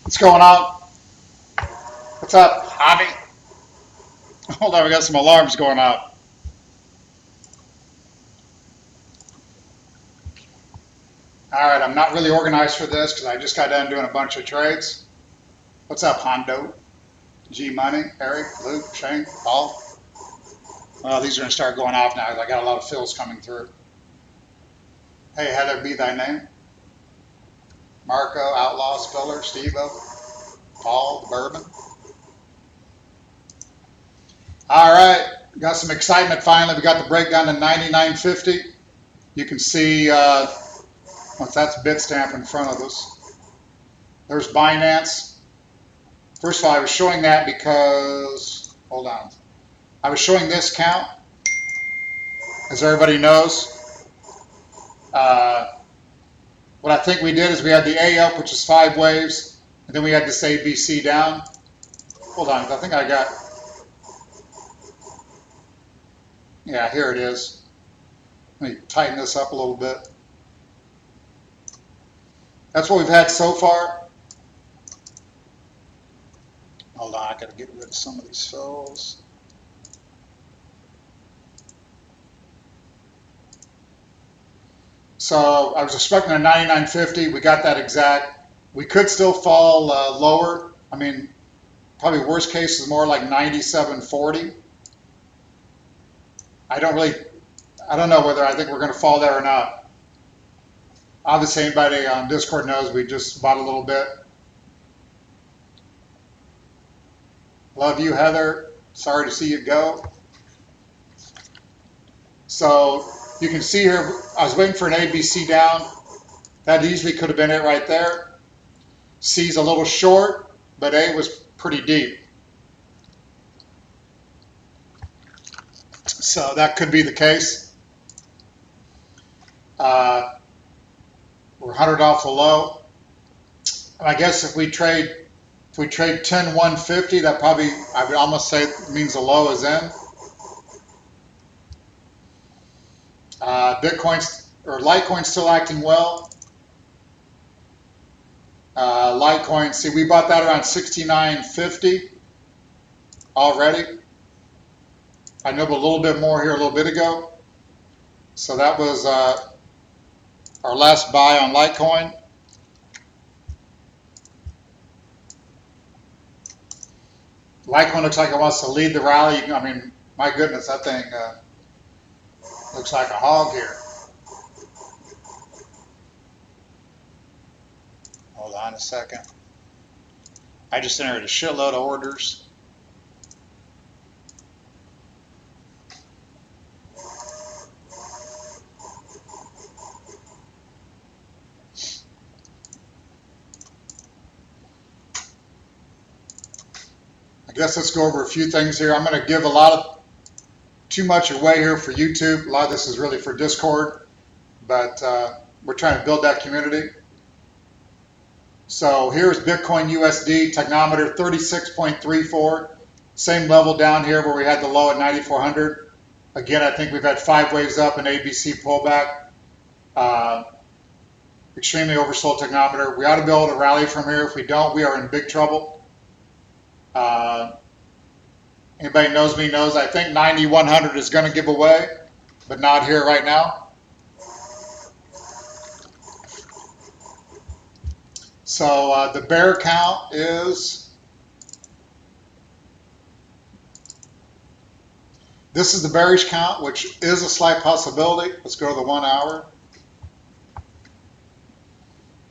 What's going on? What's up, Javi? Hold on, we got some alarms going off. All right, I'm not really organized for this because I just got done doing a bunch of trades. What's up, Hondo? G Money, Eric, Luke, Shane, Paul. Well, these are going to start going off now because I got a lot of fills coming through. Hey, Heather, be thy name. Marco, Outlaw, Spiller, Steve-O, Paul, the Bourbon. All right, got some excitement finally. We got the breakdown to 99.50. You can see once that's Bitstamp in front of us. There's Binance. First of all, I was showing that because, hold on. I was showing this count, as everybody knows. What I think we did is we had the A up, which is 5 waves, and then we had this ABC down. Hold on, I think I got, yeah, here it is. Let me tighten this up a little bit. That's what we've had so far. Hold on, I gotta get rid of some of these fills. So I was expecting a 99.50. We got that exact. We could still fall lower. I mean, probably worst case is more like 97.40. I don't know whether I think we're going to fall there or not. Obviously, anybody on Discord knows we just bought a little bit. Love you, Heather. Sorry to see you go. So you can see here, I was waiting for an ABC down. That easily could have been it right there. C's a little short, but A was pretty deep. So that could be the case. We're 100 off the low. I guess if we trade 10-150, that probably, I would almost say means the low is in. Bitcoin's or Litecoin's still acting well. Litecoin, see, we bought that around 69.50 already. I nibbled a little bit more here a little bit ago. So that was our last buy on Litecoin. Litecoin looks like it wants to lead the rally. I mean, my goodness, that thing looks like a hog here. Hold on a second. I just entered a shitload of orders. I guess let's go over a few things here. I'm going to give too much away here for YouTube. A lot of this is really for Discord, but we're trying to build that community. So here's Bitcoin USD technometer 36.34, same level down here where we had the low at 9,400. Again, I think we've had 5 waves up and ABC pullback. Extremely oversold technometer. We ought to be able to rally from here. If we don't, we are in big trouble. Anybody knows me knows I think 9,100 is going to give away, but not here right now. So the bear count is, this is the bearish count, which is a slight possibility. Let's go to the 1 hour.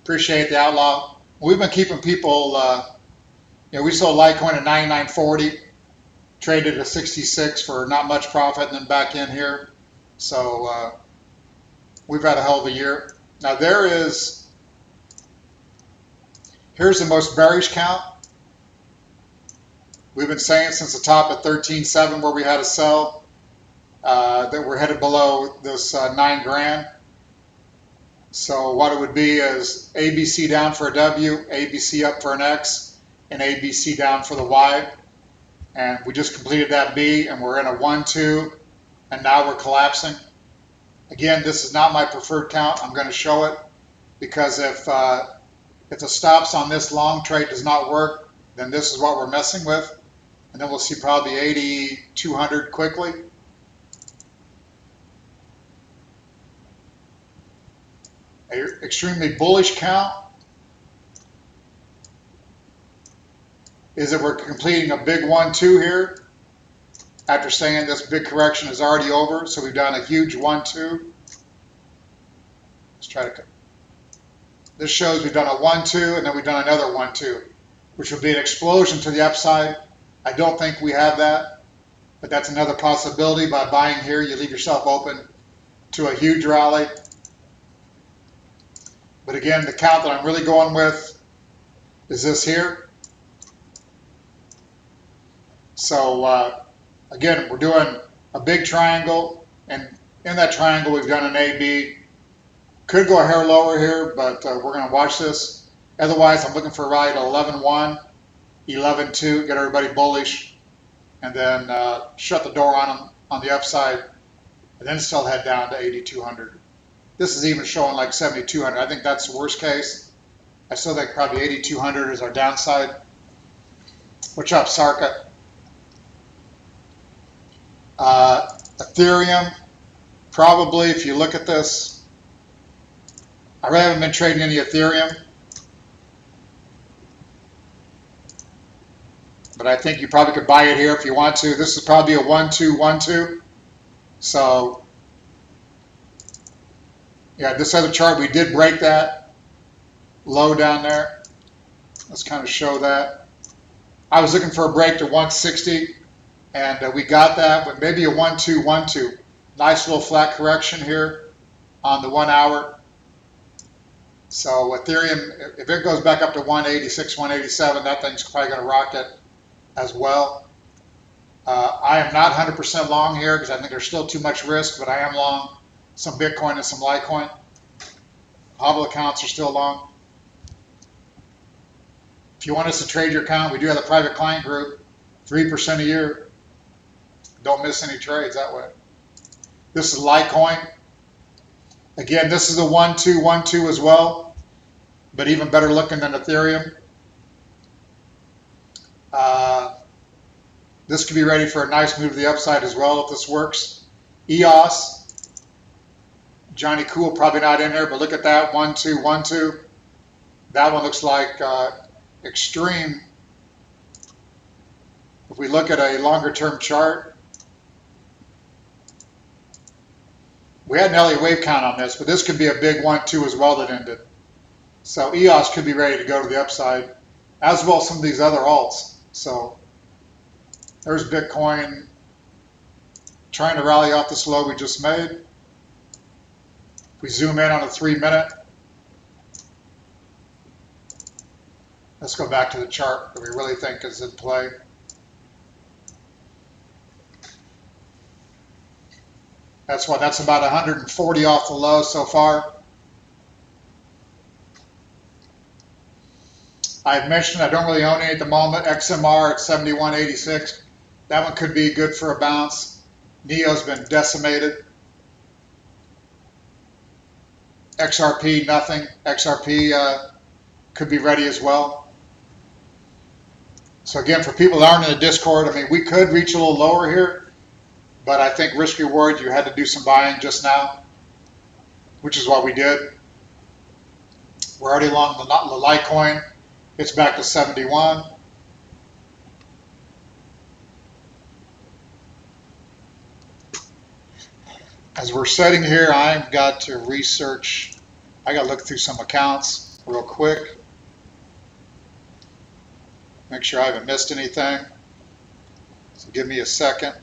Appreciate the Outlaw. We've been keeping people, we sold Litecoin at 99.40, traded at 66 for not much profit, and then back in here. So we've had a hell of a year. Now here's the most bearish count. We've been saying since the top at 13.7 where we had to sell that we're headed below this 9 grand. So what it would be is ABC down for a W, ABC up for an X, and ABC down for the Y. And we just completed that B, and we're in a 1-2, and now we're collapsing. Again, this is not my preferred count. I'm going to show it because if If the stops on this long trade does not work, then this is what we're messing with. And then we'll see probably 8,200 quickly. An extremely bullish count is that we're completing a big 1-2 here after saying this big correction is already over. So we've done a huge 1-2. Let's try to. This shows we've done a 1-2 and then we've done another 1-2, which would be an explosion to the upside. I don't think we have that, but that's another possibility. By buying here, you leave yourself open to a huge rally. But again, the count that I'm really going with is this here. So again, we're doing a big triangle, and in that triangle, we've done an AB. Could go a hair lower here, but we're going to watch this. Otherwise, I'm looking for a rally to 11-1, 11-2, get everybody bullish, and then shut the door on them on the upside, and then still head down to 8,200. This is even showing like 7,200. I think that's the worst case. I still think probably 8,200 is our downside. What's up, Sarka? Ethereum, probably, if you look at this, I really haven't been trading any Ethereum, but I think you probably could buy it here if you want to. This is probably a 1-2, 1-2. So, yeah, this other chart, we did break that low down there. Let's kind of show that. I was looking for a break to 160, and we got that, but maybe a 1-2, 1-2. Nice little flat correction here on the 1 hour. So Ethereum, if it goes back up to 186, 187, that thing's probably going to rocket as well. I am not 100% long here because I think there's still too much risk, but I am long some Bitcoin and some Litecoin. HODL accounts are still long. If you want us to trade your account, we do have a private client group, 3% a year. Don't miss any trades that way. This is Litecoin. Again, this is a 1-2, 1-2 as well, but even better looking than Ethereum. This could be ready for a nice move to the upside as well if this works. EOS, Johnny Cool probably not in there, but look at that, 1-2, 1-2. That one looks like extreme. If we look at a longer term chart, we had an Elliott wave count on this, but this could be a big 1-2 as well that ended. So EOS could be ready to go to the upside, as well as some of these other alts. So there's Bitcoin trying to rally off this low we just made. If we zoom in on a 3-minute, let's go back to the chart that we really think is in play. That's about 140 off the low so far. I've mentioned I don't really own any at the moment. XMR at 71.86. That one could be good for a bounce. NEO's been decimated. XRP, nothing. XRP could be ready as well. So again, for people that aren't in the Discord, I mean, we could reach a little lower here. But I think risk reward, you had to do some buying just now, which is what we did. We're already long the Litecoin. It's back to 71. As we're sitting here, I've got to research. I got to look through some accounts real quick. Make sure I haven't missed anything. So give me a second.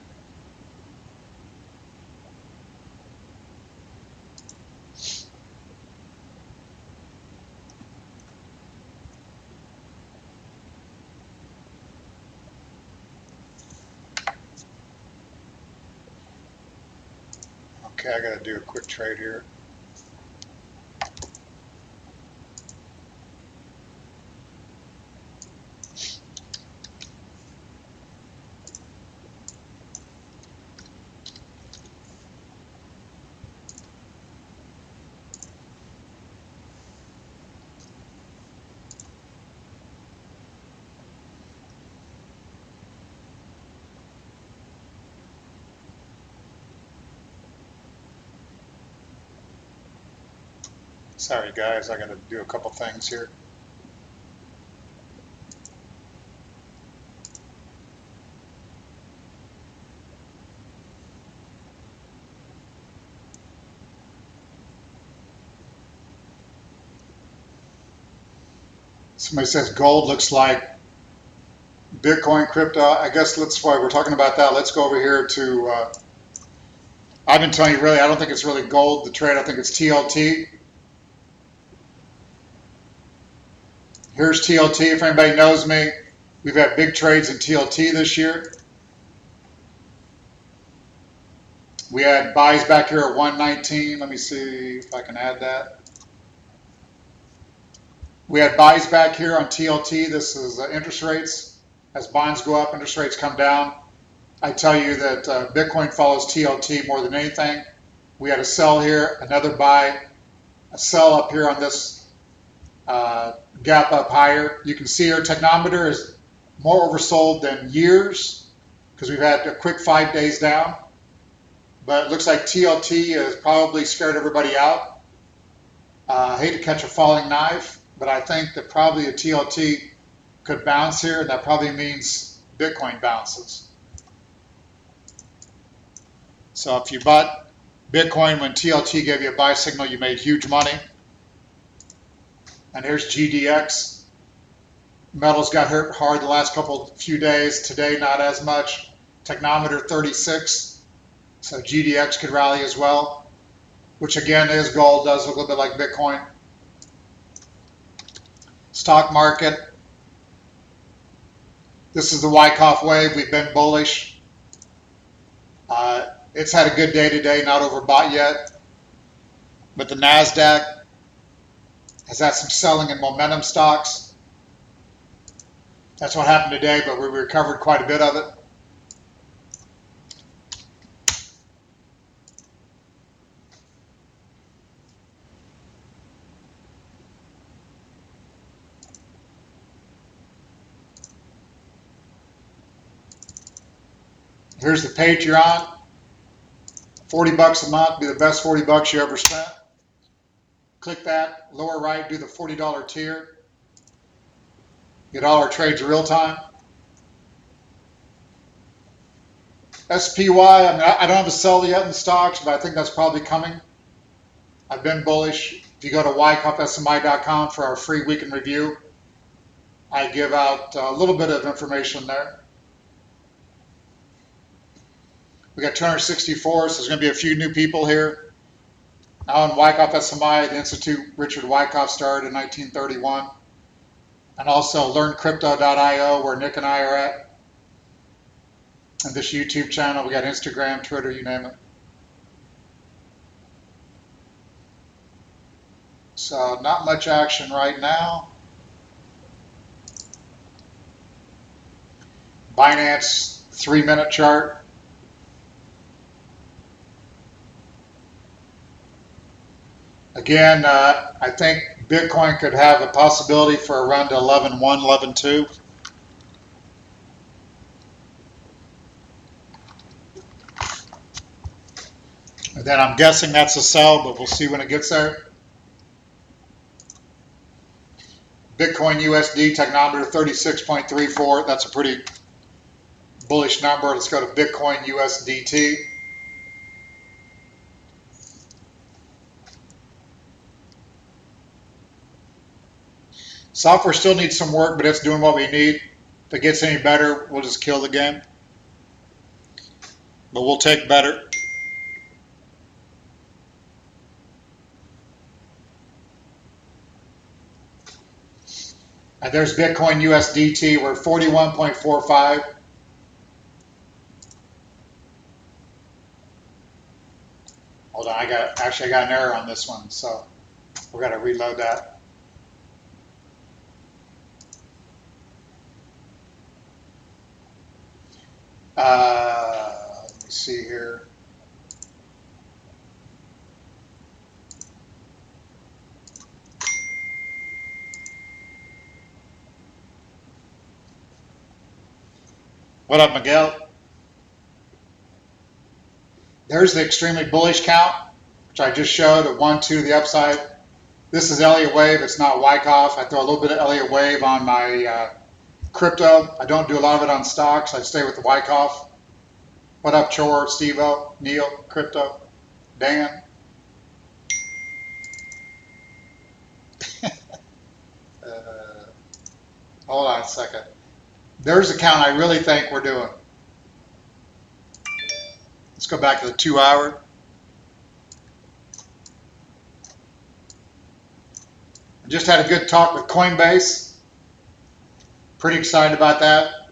Okay, I got to do a quick trade here. Sorry guys, I got to do a couple things here. Somebody says gold looks like Bitcoin, crypto. I guess that's why we're talking about that. Let's go over here to, I've been telling you really, I don't think it's really gold, the trade. I think it's TLT. Here's TLT. If anybody knows me, we've had big trades in TLT this year. We had buys back here at 119. Let me see if I can add that. We had buys back here on TLT. This is interest rates. As bonds go up, interest rates come down. I tell you that Bitcoin follows TLT more than anything. We had a sell here, another buy, a sell up here on this gap up higher. You can see our technometer is more oversold than years because we've had a quick 5 days down. But it looks like TLT has probably scared everybody out. I hate to catch a falling knife, but I think that probably a TLT could bounce here, and that probably means Bitcoin bounces. So if you bought Bitcoin when TLT gave you a buy signal, you made huge money. And here's GDX. Metals got hurt hard the last few days. Today, not as much. Technometer 36. So GDX could rally as well, which again is gold, does look a little bit like Bitcoin. Stock market. This is the Wyckoff wave. We've been bullish. It's had a good day today, not overbought yet. But the NASDAQ has had some selling in momentum stocks. That's what happened today, but we recovered quite a bit of it. Here's the Patreon. 40 bucks a month, be the best 40 bucks you ever spent. Click that, lower right, do the $40 tier. Get all our trades real time. SPY, I mean, I don't have a sell yet in stocks, but I think that's probably coming. I've been bullish. If you go to wyckoffsmi.com for our free weekend review, I give out a little bit of information there. We got 264, so there's going to be a few new people here. Now in Wyckoff SMI, the Institute Richard Wyckoff started in 1931. And also learncrypto.io, where Nick and I are at. And this YouTube channel, we got Instagram, Twitter, you name it. So not much action right now. Binance 3-minute chart. Again, I think Bitcoin could have a possibility for a run to 11.1, 11.2. And then I'm guessing that's a sell, but we'll see when it gets there. Bitcoin USD technometer 36.34. That's a pretty bullish number. Let's go to Bitcoin USDT. Software still needs some work, but it's doing what we need. If it gets any better, we'll just kill the game. But we'll take better. And there's Bitcoin USDT. We're 41.45. Hold on, I got an error on this one, so we're gonna reload that. Let me see here. What up, Miguel? There's the extremely bullish count, which I just showed, a 1, 2 to the upside. This is Elliott Wave. It's not Wyckoff. I throw a little bit of Elliott Wave on my crypto. I don't do a lot of it on stocks. I stay with the Wyckoff. What up, Chor, Steve-O, Neil, Crypto, Dan? Hold on a second. There's a count I really think we're doing. Let's go back to the 2 hour. I just had a good talk with Coinbase. Pretty excited about that.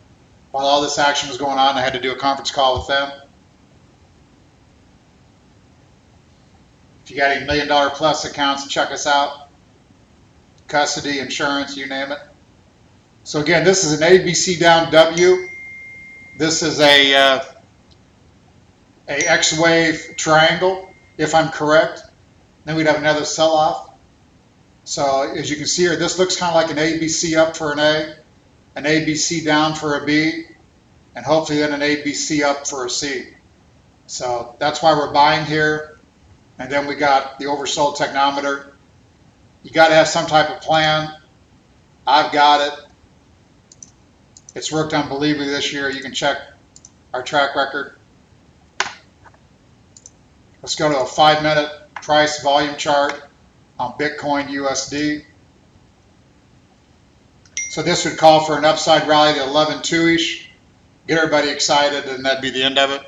While all this action was going on, I had to do a conference call with them. If you got any $1 million plus accounts, check us out. Custody, insurance, you name it. So again, this is an ABC down W. This is a X-wave triangle, if I'm correct. Then we'd have another sell-off. So as you can see here, this looks kind of like an ABC up for an A, an ABC down for a B, and hopefully then an ABC up for a C. So that's why we're buying here. And then we got the oversold technometer. You got to have some type of plan. I've got it. It's worked unbelievably this year. You can check our track record. Let's go to a 5-minute price volume chart on Bitcoin USD. So this would call for an upside rally to 11.2-ish. Get everybody excited, and that'd be the end of it.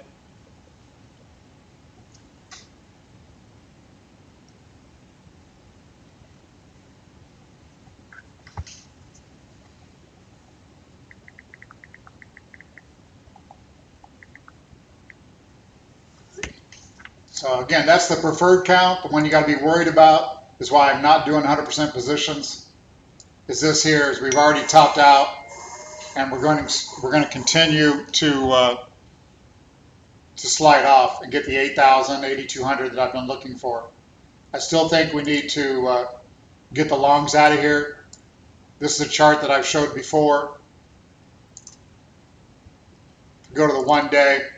So again, that's the preferred count. The one you got to be worried about is why I'm not doing 100% positions. Is this here? Is we've already topped out, and we're going to continue to slide off and get the 8,000, 8,200 that I've been looking for. I still think we need to get the longs out of here. This is a chart that I've showed before. Go to the 1 day.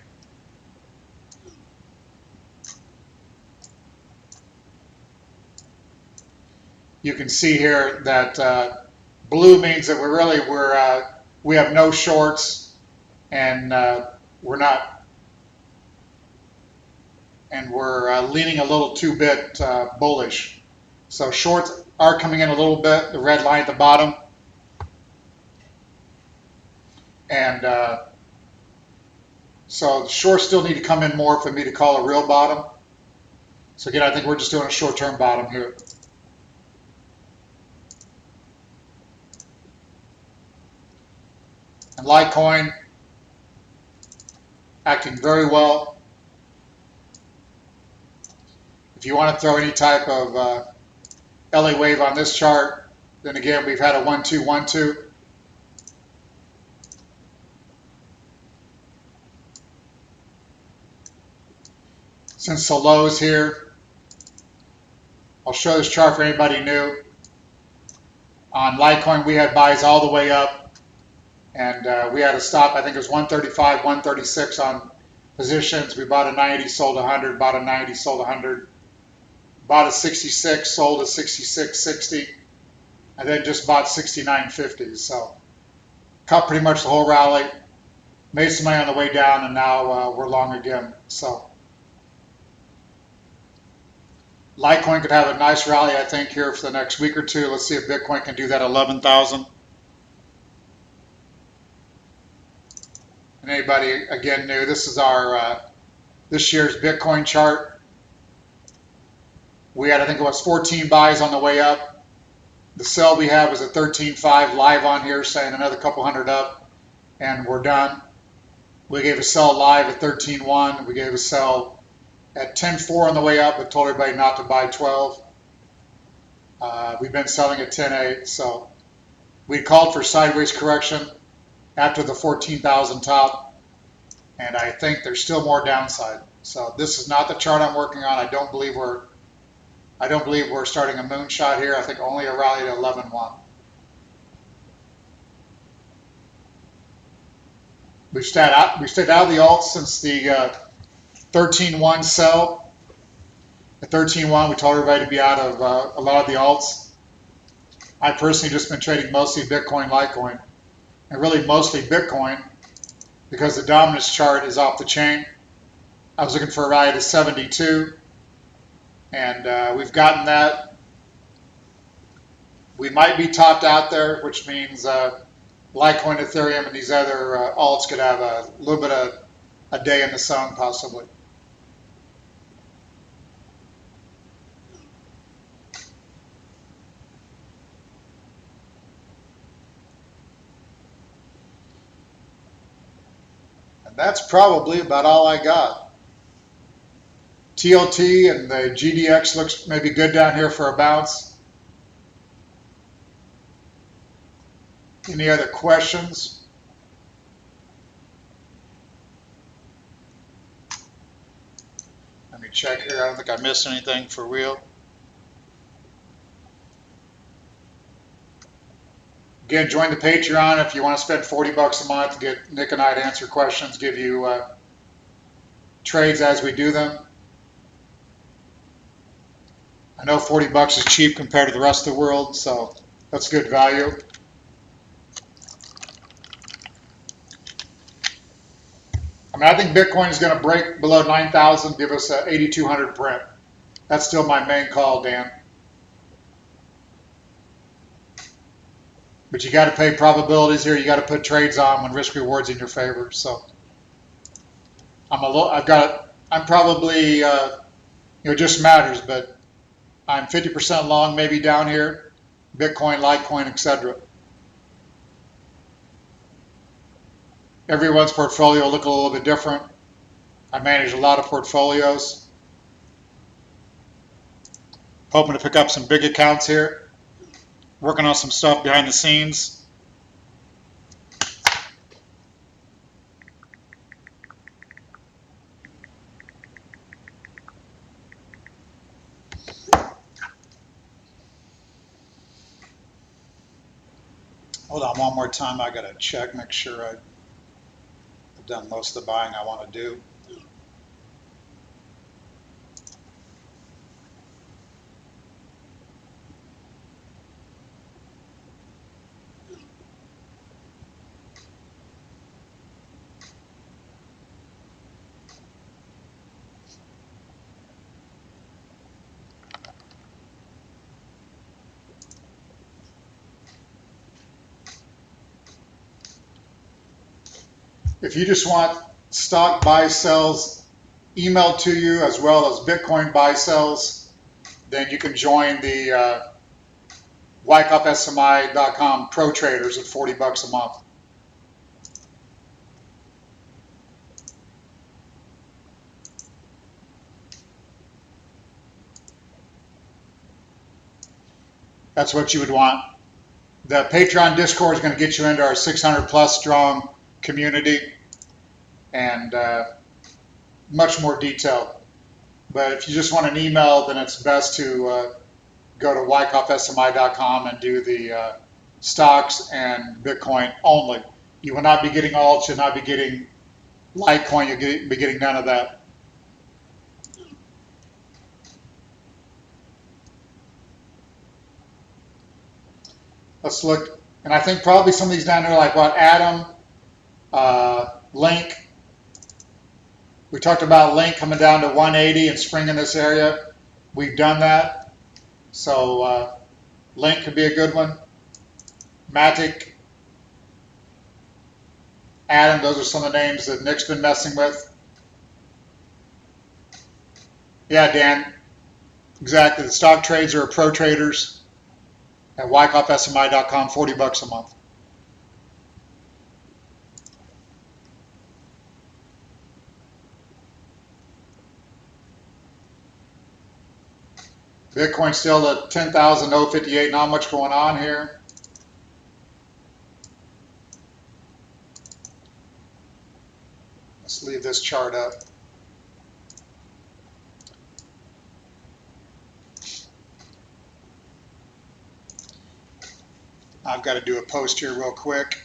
You can see here that blue means that we have no shorts, and we're leaning a little too bit bullish. So shorts are coming in a little bit. The red line at the bottom, and so the shorts still need to come in more for me to call a real bottom. So again, I think we're just doing a short-term bottom here. And Litecoin acting very well. If you want to throw any type of LA wave on this chart, then again, we've had a 1-2-1-2. Since the lows here, I'll show this chart for anybody new. On Litecoin, we had buys all the way up. And we had a stop, I think it was 135, 136 on positions. We bought a 90, sold 100, bought a 90, sold 100, bought a 66, sold a 66.60, and then just bought 69.50. So cut pretty much the whole rally, made some money on the way down, and now we're long again. So Litecoin could have a nice rally, I think, here for the next week or two. Let's see if Bitcoin can do that 11,000. And anybody, again, new, this is our this year's Bitcoin chart. We had, I think it was 14 buys on the way up. The sell we had was at 13.5 live on here, saying another couple hundred up, and we're done. We gave a sell live at 13.1. We gave a sell at 10.4 on the way up, but told everybody not to buy 12. We've been selling at 10.8, so we called for sideways correction after the 14,000 top, and I think there's still more downside. So this is not the chart I'm working on. I don't believe we're starting a moonshot here. I think only a rally to 11.1. We've stayed out of the alts since the 13.1 sell. At 13.1, we told everybody to be out of a lot of the alts. I personally just been trading mostly Bitcoin, Litecoin, and really mostly Bitcoin because the dominance chart is off the chain. I was looking for a rally to 72, and we've gotten that. We might be topped out there, which means Litecoin, Ethereum, and these other alts could have a little bit of a day in the sun, possibly. And that's probably about all I got. TLT and the GDX looks maybe good down here for a bounce. Any other questions? Let me check here. I don't think I missed anything for real. Again, join the Patreon if you want to spend 40 bucks a month to get Nick and I to answer questions, give you trades as we do them. I know 40 bucks is cheap compared to the rest of the world, so that's good value. I mean, I think Bitcoin is going to break below 9,000, give us an 8,200 print. That's still my main call, Dan. But you got to pay probabilities here. You got to put trades on when risk reward's in your favor. So I'm probably it just matters, but I'm 50% long, maybe down here, Bitcoin, Litecoin, etc. Everyone's portfolio will look a little bit different. I manage a lot of portfolios. Hoping to pick up some big accounts here. Working on some stuff behind the scenes. Hold on one more time. I got to check, make sure I've done most of the buying I want to do. If you just want stock buy sells emailed to you as well as Bitcoin buy sells, then you can join the WyckoffSMI.com Pro Traders at 40 bucks a month. That's what you would want. The Patreon Discord is going to get you into our 600 plus strong community and much more detailed. But if you just want an email, then it's best to go to WyckoffSMI.com and do the stocks and Bitcoin only. You will not be getting alts, you'll not be getting Litecoin, you'll be getting none of that. Let's look, and I think probably some of these down there like what, Atom, Link. We talked about Link coming down to 180 and spring in this area. We've done that. So Link could be a good one. Matic, Atom, those are some of the names that Nick's been messing with. Yeah, Dan, exactly. The stock trades are pro traders at WyckoffSMI.com, 40 bucks a month. Bitcoin still at 10,058, not much going on here. Let's leave this chart up. I've got to do a post here real quick.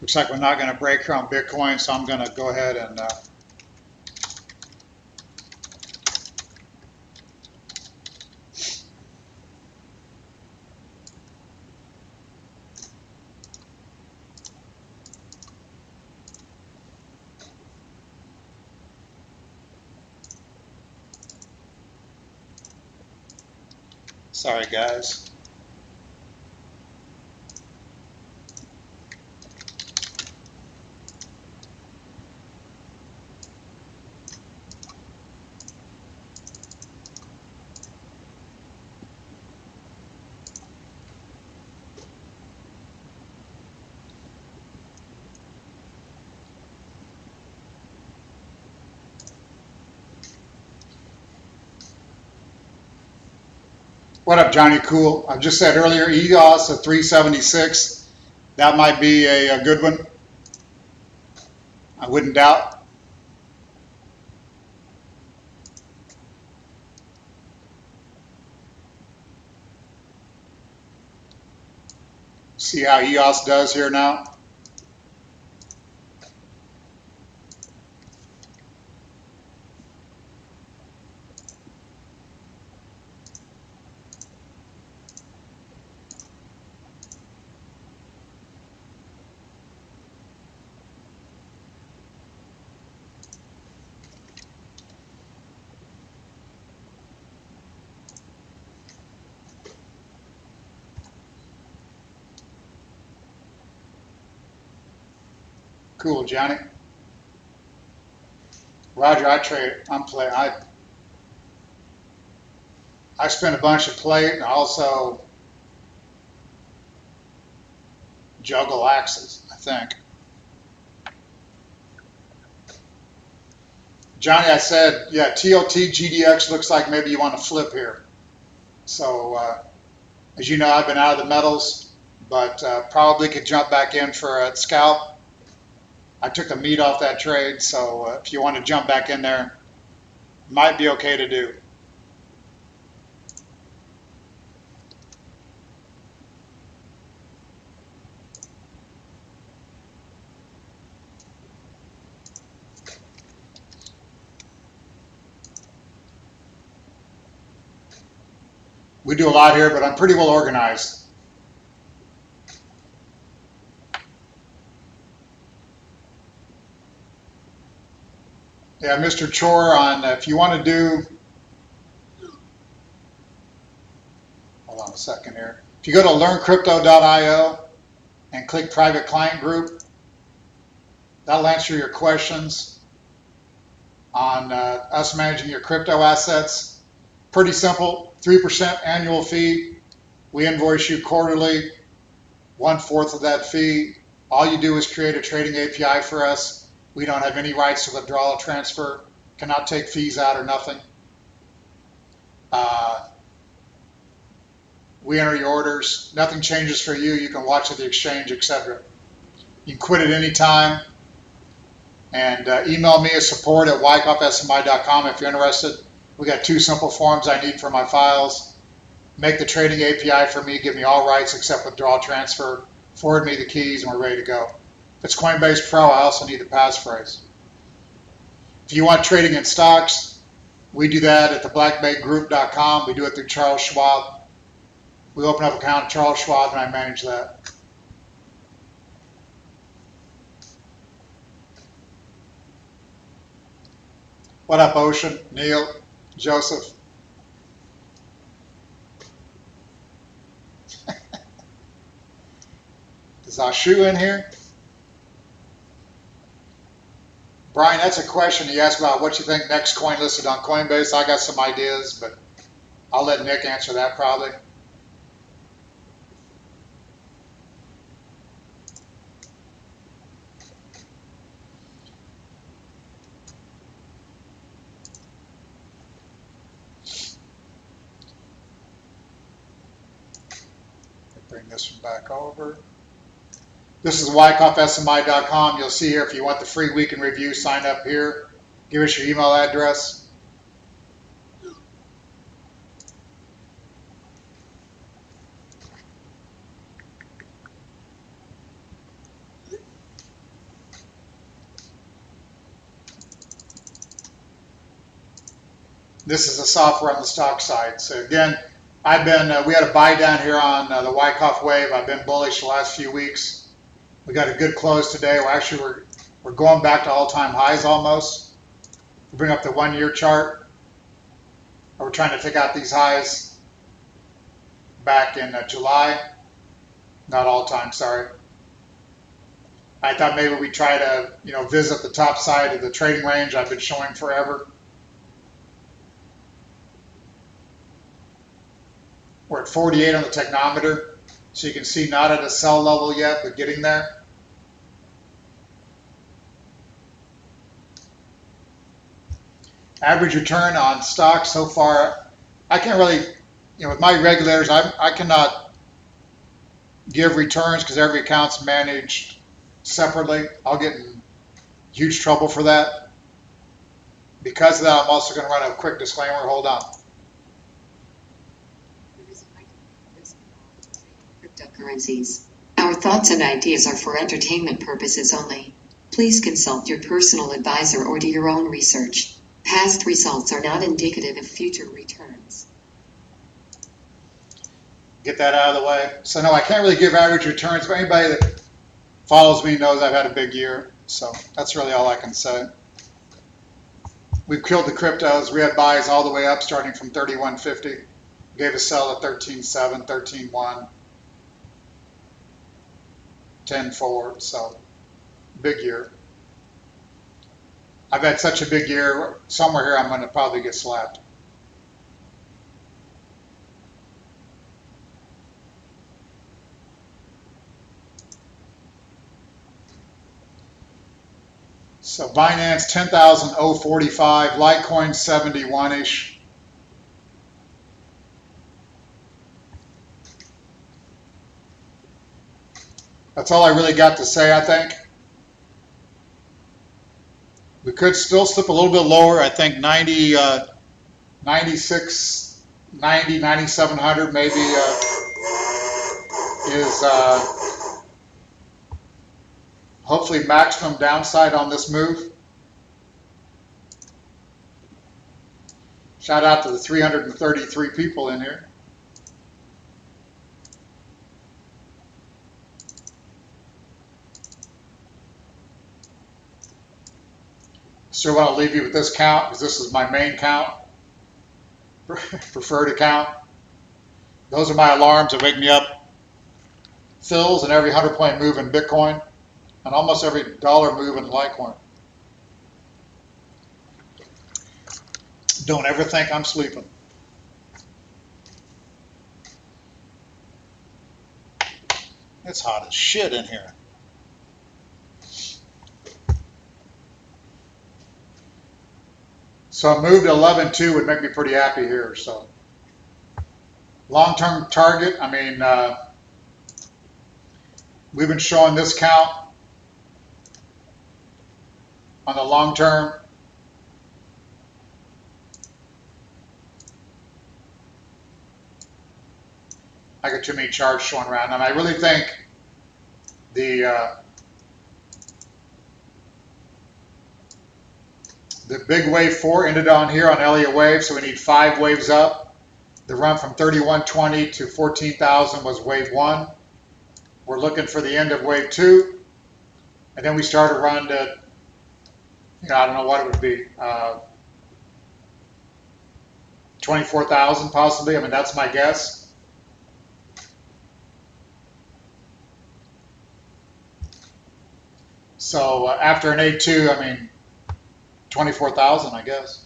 Looks like we're not going to break here on Bitcoin, so I'm going to go ahead and sorry guys. What up, Johnny Cool? I just said earlier, EOS at 376. That might be a good one. I wouldn't doubt. See how EOS does here now. Cool, Johnny. Roger, I spend a bunch of plate and also juggle axes, I think. Johnny, I said, yeah, TLT GDX looks like maybe you want to flip here. So, as you know, I've been out of the metals, but probably could jump back in for a scalp. I took the meat off that trade, so if you want to jump back in there, might be okay to do. We do a lot here, but I'm pretty well organized. Yeah, Mr. Chor, on if you want to do, hold on a second here. If you go to learncrypto.io and click private client group, that'll answer your questions on us managing your crypto assets. Pretty simple, 3% annual fee. We invoice you quarterly, 1/4 of that fee. All you do is create a trading API for us. We don't have any rights to withdrawal or transfer, cannot take fees out or nothing. We enter your orders. Nothing changes for you. You can watch at the exchange, etc. You can quit at any time. And email me at support@wyckoffsmi.com if you're interested. We got 2 simple forms I need for my files. Make the trading API for me. Give me all rights except withdrawal transfer. Forward me the keys and we're ready to go. If it's Coinbase Pro, I also need the passphrase. If you want trading in stocks, we do that at theblackbaitgroup.com. We do it through Charles Schwab. We open up an account at Charles Schwab and I manage that. What up, Ocean, Neil, Joseph? Is Ashu in here? Brian, that's a question he asked about what you think next coin listed on Coinbase. I got some ideas, but I'll let Nick answer that probably. Bring this one back over. This is wyckoffsmi.com. You'll see here if you want the free week in review, sign up here. Give us your email address. This is a softer on the stock side. So again, we had a buy down here on the Wyckoff wave. I've been bullish the last few weeks. We got a good close today. We're going back to all-time highs almost. We bring up the 1-year chart. We're trying to take out these highs back in July. Not all-time, sorry. I thought maybe we'd try to, visit the top side of the trading range I've been showing forever. We're at 48 on the technometer, so you can see not at a sell level yet, but getting there. Average return on stocks so far, I can't really, with my regulators, I cannot give returns because every account's managed separately. I'll get in huge trouble for that. Because of that, I'm also going to run a quick disclaimer. Hold on. Cryptocurrencies. Our thoughts and ideas are for entertainment purposes only. Please consult your personal advisor or do your own research. Past results are not indicative of future returns. Get that out of the way. So no, I can't really give average returns, but anybody that follows me knows I've had a big year. So that's really all I can say. We've killed the cryptos. We had buys all the way up starting from 31.50. Gave a sell at 13.7, 13.1, 10.4. So big year. I've had such a big year. Somewhere here I'm going to probably get slapped. So Binance 10,045, Litecoin 71-ish. That's all I really got to say, I think. We could still slip a little bit lower. I think 90, 96, 90, 9,700 maybe is hopefully maximum downside on this move. Shout out to the 333 people in here. Still want to leave you with this count because this is my main count, preferred account. Those are my alarms that wake me up. Fills and every 100-point move in Bitcoin and almost every dollar move in Litecoin. Don't ever think I'm sleeping. It's hot as shit in here. So a move to 11.2 would make me pretty happy here. So long-term target, I mean, we've been showing this count on the long term. I got too many charts showing around, and I really think the big wave 4 ended on here on Elliott wave, so we need 5 waves up. The run from 3120 to 14,000 was wave 1. We're looking for the end of wave 2, and then we start a run to, I don't know what it would be, 24,000 possibly. I mean, that's my guess. So after an A2, I mean, 24,000, I guess.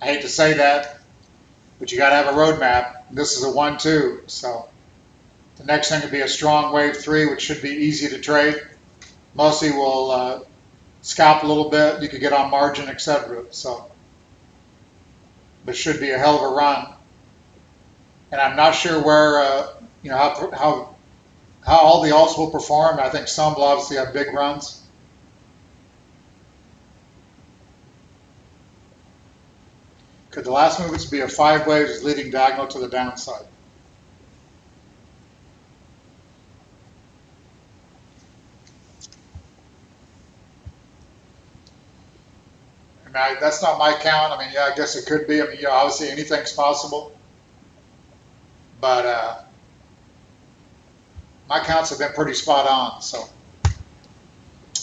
I hate to say that, but you got to have a roadmap. This is a 1-2, so the next thing would be a strong wave 3, which should be easy to trade. Mostly will scalp a little bit. You could get on margin, etc. So, but should be a hell of a run. And I'm not sure where, how all the alts will perform. I think some will obviously have big runs. Could the last movements be a 5 waves leading diagonal to the downside? that's not my count. I mean, yeah, I guess it could be. I mean, obviously anything's possible. But my counts have been pretty spot on. So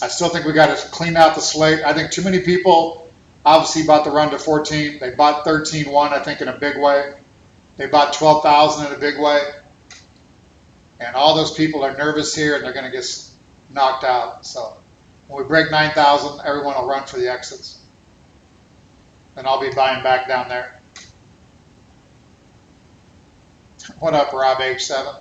I still think we got to clean out the slate. I think too many people obviously bought the run to 14. They bought 13-1, I think, in a big way. They bought 12,000 in a big way. And all those people are nervous here, and they're going to get knocked out. So when we break 9,000, everyone will run for the exits. And I'll be buying back down there. What up, Rob H7?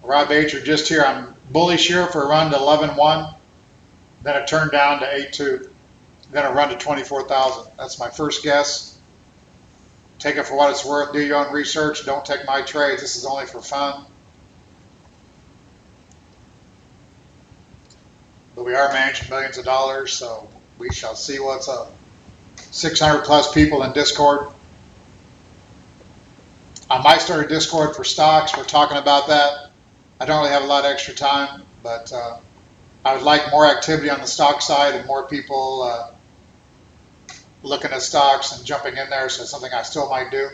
Rob H, you're just here. I'm bullish here for a run to 11-1. Then it turned down to 8-2. Then a run to 24,000. That's my first guess. Take it for what it's worth. Do your own research. Don't take my trades. This is only for fun. But we are managing millions of dollars, so we shall see what's up. 600 plus people in Discord. I might start a Discord for stocks. We're talking about that. I don't really have a lot of extra time, but I would like more activity on the stock side and more people looking at stocks and jumping in there. So it's something I still might do.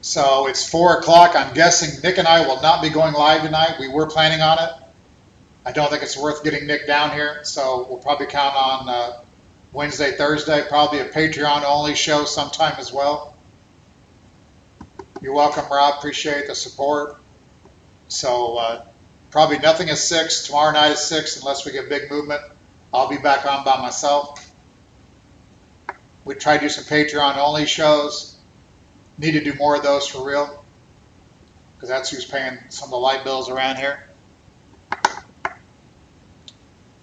So it's 4 o'clock. I'm guessing Nick and I will not be going live tonight. We were planning on it. I don't think it's worth getting Nick down here. So we'll probably count on Wednesday, Thursday, probably a Patreon only show sometime as well. You're welcome, Rob. Appreciate the support. So probably nothing at 6. Tomorrow night at 6 unless we get big movement. I'll be back on by myself. We try to do some Patreon only shows. Need to do more of those for real, because that's who's paying some of the light bills around here.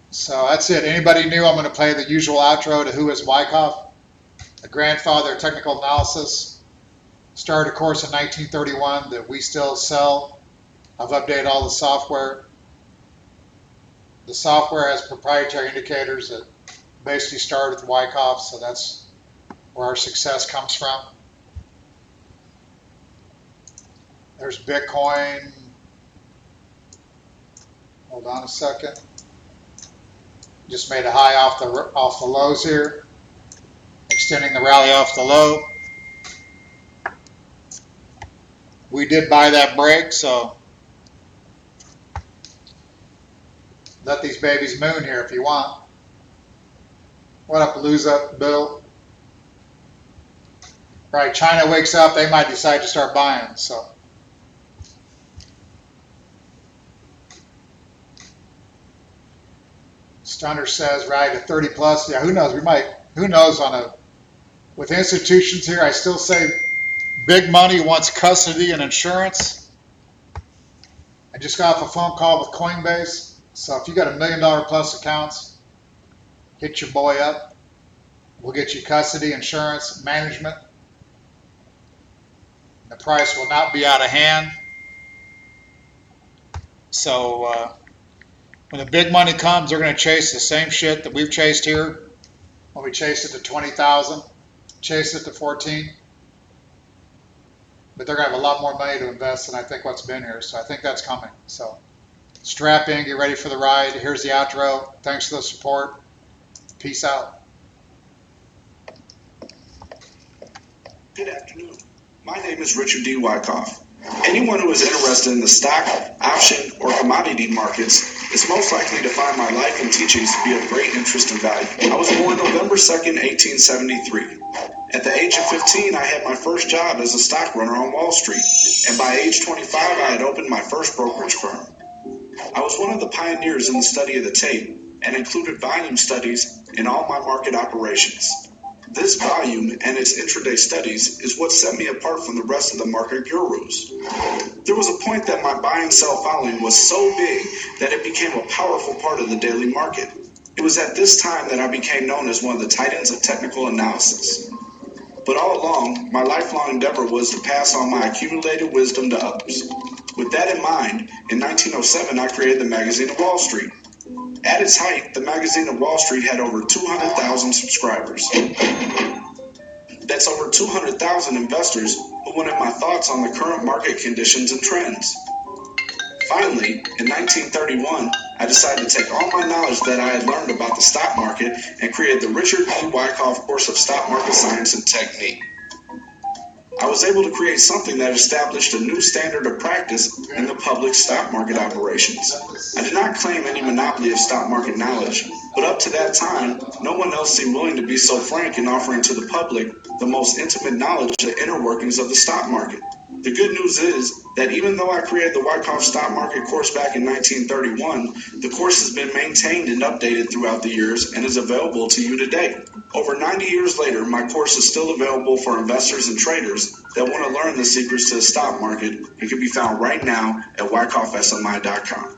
So that's it. Anybody new? I'm going to play the usual outro to Who is Wyckoff, the grandfather of technical analysis. Started a course in 1931 that we still sell. I've updated all the software. The software has proprietary indicators that basically start with Wyckoff, so that's where our success comes from. There's Bitcoin. Hold on a second. Just made a high off the lows here, extending the rally off the low. We did buy that break, so let these babies moon here if you want. What up, lose up, Bill? Right, China wakes up, they might decide to start buying, so. Stunner says, right, at 30 plus, yeah, who knows, who knows with institutions here, I still say big money wants custody and insurance. I just got off a phone call with Coinbase, so if you got $1 million plus accounts, hit your boy up. We'll get you custody, insurance, management. The price will not be out of hand. So when the big money comes, they're going to chase the same shit that we've chased here. When we chased it to 20,000, chased it to 14. But they're going to have a lot more money to invest than I think what's been here. So I think that's coming. So strap in, get ready for the ride. Here's the outro. Thanks for the support. Peace out. Good afternoon. My name is Richard D. Wyckoff. Anyone who is interested in the stock, option, or commodity markets is most likely to find my life and teachings to be of great interest and value. I was born November 2nd, 1873. At the age of 15, I had my first job as a stock runner on Wall Street, and by age 25, I had opened my first brokerage firm. I was one of the pioneers in the study of the tape and included volume studies in all my market operations. This volume and its intraday studies is what set me apart from the rest of the market gurus. There was a point that my buy and sell following was so big that it became a powerful part of the daily market. It was at this time that I became known as one of the titans of technical analysis. But all along, my lifelong endeavor was to pass on my accumulated wisdom to others. With that in mind, in 1907, I created the Magazine of Wall Street. At its height, the Magazine of Wall Street had over 200,000 subscribers. That's over 200,000 investors who wanted my thoughts on the current market conditions and trends. Finally, in 1931, I decided to take all my knowledge that I had learned about the stock market and create the Richard D. Wyckoff course of stock market science and technique. I was able to create something that established a new standard of practice in the public stock market operations. I did not claim any monopoly of stock market knowledge, but up to that time, no one else seemed willing to be so frank in offering to the public the most intimate knowledge of the inner workings of the stock market. The good news is that even though I created the Wyckoff stock market course back in 1931, the course has been maintained and updated throughout the years and is available to you today. Over 90 years later, my course is still available for investors and traders that want to learn the secrets to the stock market and can be found right now at wyckoffsmi.com.